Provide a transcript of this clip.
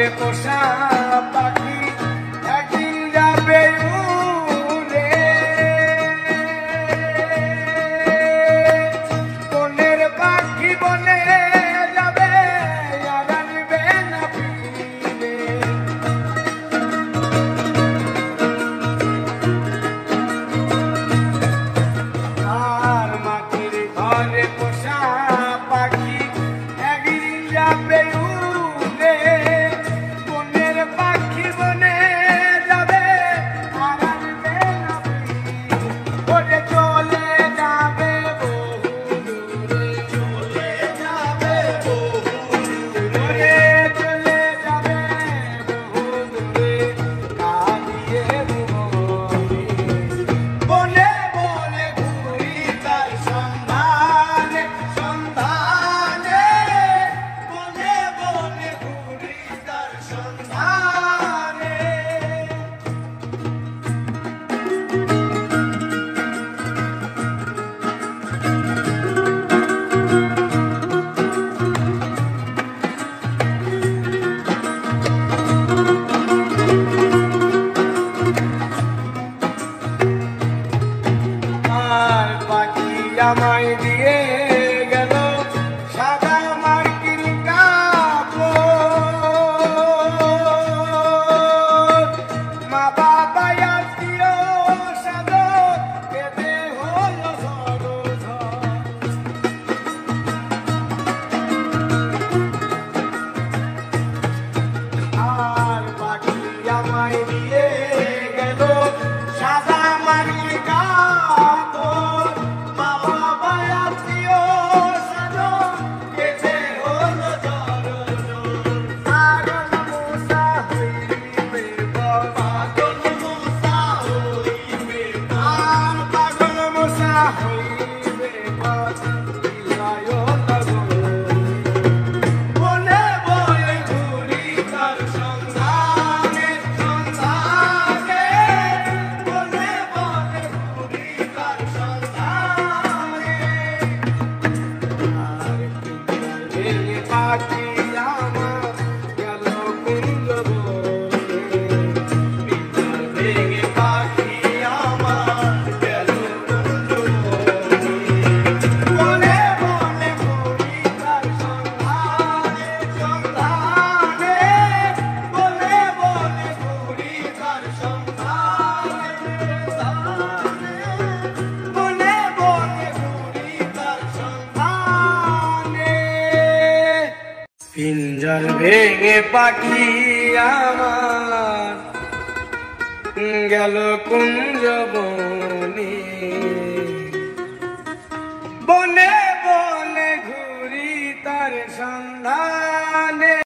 ঘরে পোষা পাখি একদিন যাবে উড়ে, বনের পাখি বনে যাবে আর আসবে না ফিরে। আর মাটির ঘরে পোষা পাখি একদিন যাবে উড়ে, বনের পাখি বনে যাবে আর আসবে না ফিরে। ওরে চলে যাবে বহু দূরে, চলে যাবে বহু দূরে, চলে যাবে বহু দূরে, কাঁদিয়ে মরি। বনে বনে ঘুরি তার সন্ধানে, সন্ধানে, বনে বনে ঘুরি তার সন্ধানে। আর পাখি আমায় দিয়ে গেল সাদা মার্কিন কাপড়, মা বাবা আত্মীয় স্বজন কেঁদে হলো সরোঝর। আর পাখি আমায় দিয়ে গেল সাদা মার্কিন কাপড়, মা বাবা আত্মীয় স্বজন কেঁদে হলো সরোঝর। পাগল মশা হইবে বল, পাগল মশা হইবে বল, পাগল মশা হইবে বল, বিলয় লগন। বনে বনে ঘুরি তার সন্ধানে, সন্ধানে, বনে বনে ঘুরি তার সন্ধানে। আর পিঞ্জর ভেঙে পাখি আমার গেল কুঞ্জ বনে, পিঞ্জর ভেঙে পাখি আমার গেল কুঞ্জ বনে। বনে বনে ঘুরি তার সন্ধানে, সন্ধানে, বনে বনে ঘুরি তার সন্ধানে, সন্ধানে, বনে বনে ঘুরি তার সন্ধানে। পিঞ্জর ভেঙে পাখি আমার গেল কুঞ্জ বনে, বনে বনে ঘুরি তার সন্ধানে।